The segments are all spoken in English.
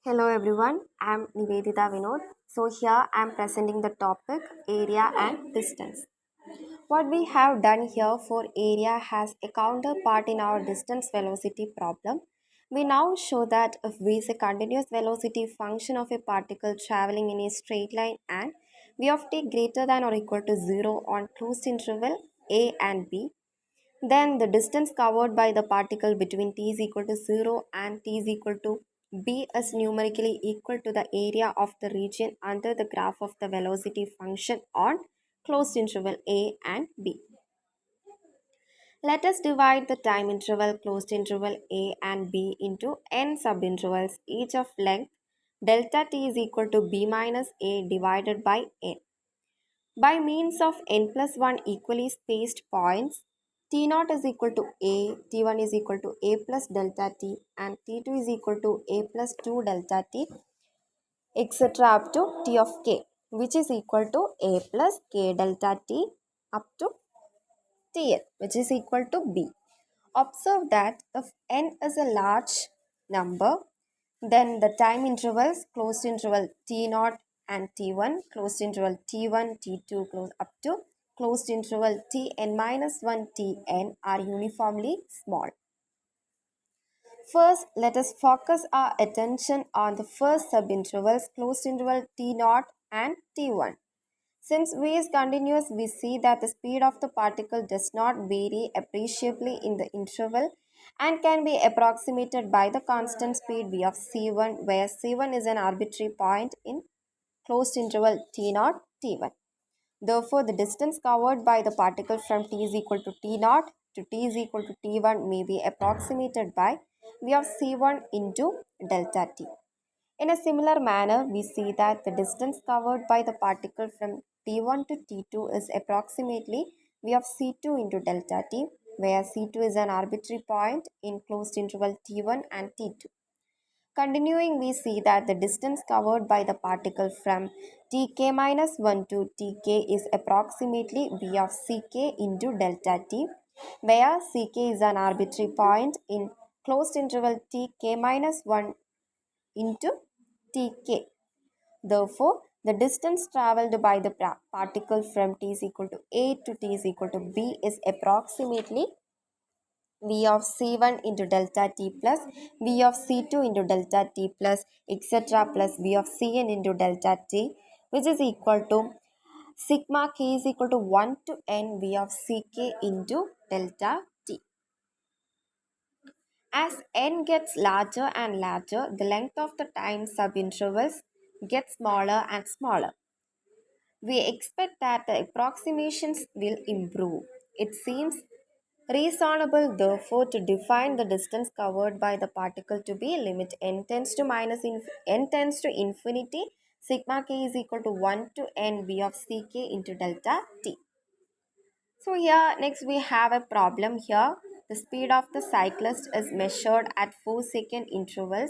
Hello everyone, I'm Nivedita Vinod. So here I'm presenting the topic area and distance. What we have done here for area has a counterpart in our distance velocity problem. We now show that if v is a continuous velocity function of a particle traveling in a straight line and v of t greater than or equal to 0 on closed interval a and b, then the distance covered by the particle between t is equal to 0 and t is equal to b is numerically equal to the area of the region under the graph of the velocity function on closed interval a and b. Let us divide the time interval closed interval a and b into n subintervals, each of length delta t is equal to b minus a divided by n. By means of n plus 1 equally spaced points, T0 is equal to A, T1 is equal to A plus delta T, and T2 is equal to A plus 2 delta T, etc. up to T of K, which is equal to A plus K delta T up to Tn, which is equal to B. Observe that if n is a large number, then the time intervals closed interval T0 and T1, closed interval T1, T2 close up to closed interval Tn minus 1 Tn are uniformly small. First, let us focus our attention on the first subintervals closed interval T0 and T1. Since v is continuous, we see that the speed of the particle does not vary appreciably in the interval and can be approximated by the constant speed v of c1, where c1 is an arbitrary point in closed interval t0, t1. Therefore, the distance covered by the particle from t is equal to t0 to t is equal to t1 may be approximated by v of c1 into delta t. In a similar manner, we see that the distance covered by the particle from T1 to T2 is approximately V of C2 into delta T, where C2 is an arbitrary point in closed interval T1 and T2. Continuing, we see that the distance covered by the particle from Tk minus 1 to Tk is approximately V of Ck into delta T, where Ck is an arbitrary point in closed interval Tk minus 1 into Tk. Therefore, the distance traveled by the particle from t is equal to a to t is equal to b is approximately v of c1 into delta t plus v of c2 into delta t plus etc. plus v of cn into delta t, which is equal to sigma k is equal to 1 to n v of ck into delta t. As n gets larger and larger, the length of the time subintervals gets smaller and smaller. We expect that the approximations will improve. It seems reasonable, therefore, to define the distance covered by the particle to be limit n tends to n tends to infinity, sigma k is equal to 1 to n v of ck into delta t. So here next we have a problem here. The speed of the cyclist is measured at 4-second intervals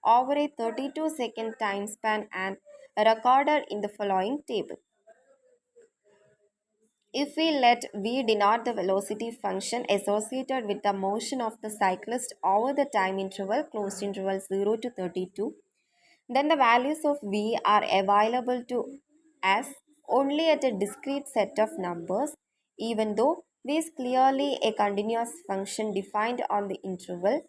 over a 32-second time span and recorded in the following table. If we let v denote the velocity function associated with the motion of the cyclist over the time interval closed interval 0 to 32, then the values of v are available to us only at a discrete set of numbers, even though v is clearly a continuous function defined on the interval.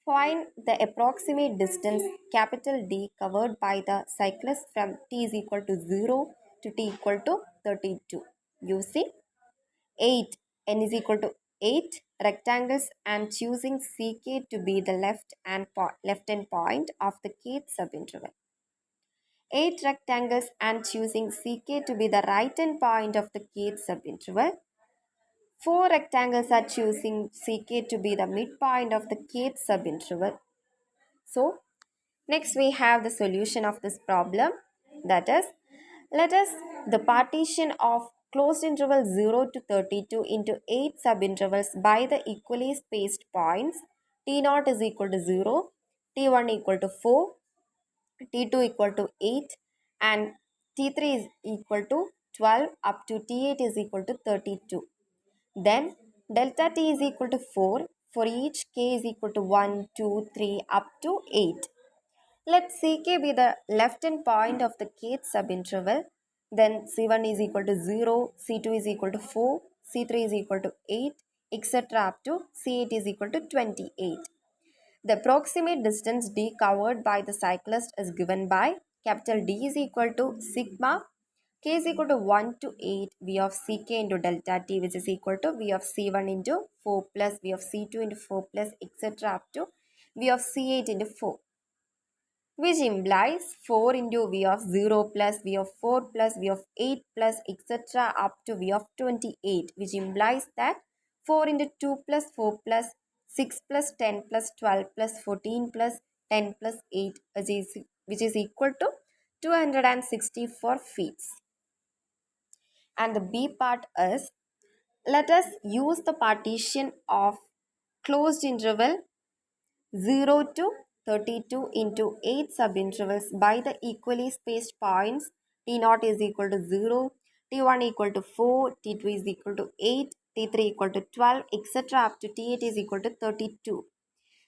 Find the approximate distance capital D covered by the cyclist from t is equal to 0 to t equal to 32 using 8 n is equal to 8 rectangles and choosing ck to be the left end point of the kth subinterval. 8 rectangles and choosing ck to be the right end point of the kth subinterval. 4 rectangles are choosing ck to be the midpoint of the kth subinterval. So, next we have the solution of this problem, that is, let us the partition of closed interval 0 to 32 into 8 subintervals by the equally spaced points t0 is equal to 0, t1 equal to 4, t2 equal to 8 and t3 is equal to 12 up to t8 is equal to 32. Then delta t is equal to 4 for each k is equal to 1, 2, 3 up to 8. Let Ck be the left end point of the kth subinterval. Then C1 is equal to 0, C2 is equal to 4, C3 is equal to 8, etc. up to C8 is equal to 28. The approximate distance d covered by the cyclist is given by capital D is equal to sigma k is equal to 1 to 8 V of Ck into delta t, which is equal to V of C1 into 4 plus V of C2 into 4 plus etc. up to V of C8 into 4, which implies 4 into V of 0 plus V of 4 plus V of 8 plus etc. up to V of 28, which implies that 4 into 2 plus 4 plus 6 plus 10 plus 12 plus 14 plus 10 plus 8, which is equal to 264 feet. And the B part is, let us use the partition of closed interval 0 to 32 into 8 subintervals by the equally spaced points T0 is equal to 0, T1 equal to 4, T2 is equal to 8, T3 equal to 12, etc. up to T8 is equal to 32.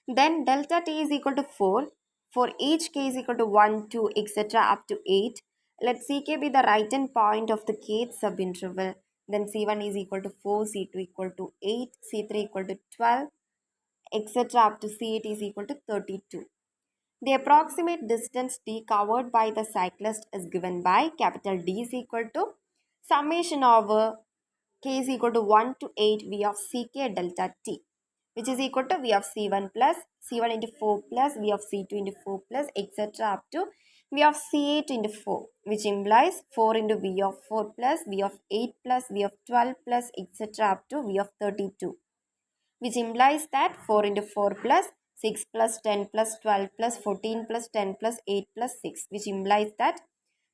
Then delta T is equal to 4 for each k is equal to 1, 2, etc. up to 8. Let Ck be the right hand point of the kth subinterval. Then C1 is equal to 4, C2 equal to 8, C3 equal to 12, etc. up to C8 is equal to 32. The approximate distance d covered by the cyclist is given by capital D is equal to summation over k is equal to 1 to 8 V of Ck delta t, which is equal to V of C1 plus C1 into 4 plus V of C2 into 4 plus etc. up to V of C8 into 4, which implies 4 into V of 4 plus V of 8 plus V of 12 plus etc. up to V of 32, which implies that 4 into 4 plus 6 plus 10 plus 12 plus 14 plus 10 plus 8 plus 6, which implies that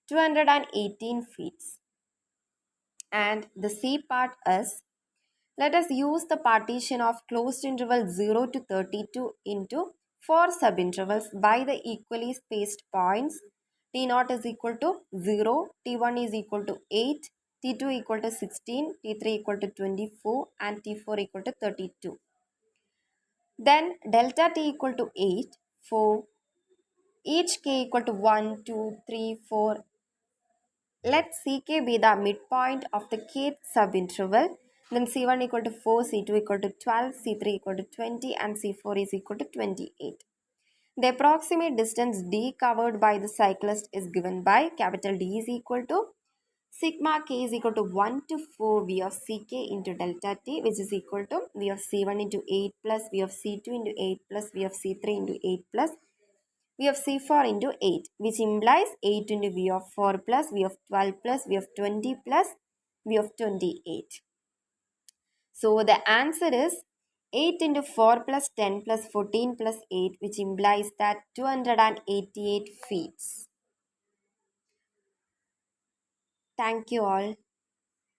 218 feet. And the C part is, let us use the partition of closed interval 0 to 32 into 4 subintervals by the equally spaced points T0 is equal to 0, T1 is equal to 8, T2 equal to 16, T3 equal to 24 and T4 equal to 32. Then delta T equal to 8 for each k equal to 1, 2, 3, 4. Let Ck be the midpoint of the kth subinterval. Then C1 equal to 4, C2 equal to 12, C3 equal to 20 and C4 is equal to 28. The approximate distance d covered by the cyclist is given by capital D is equal to sigma k is equal to 1 to 4 V of Ck into delta t, which is equal to V of C1 into 8 plus V of C2 into 8 plus V of C3 into 8 plus V of C4 into 8, which implies 8 into V of 4 plus V of 12 plus V of 20 plus V of 28. So the answer is 8 into 4 plus 10 plus 14 plus 8, which implies that 288 feet. Thank you all.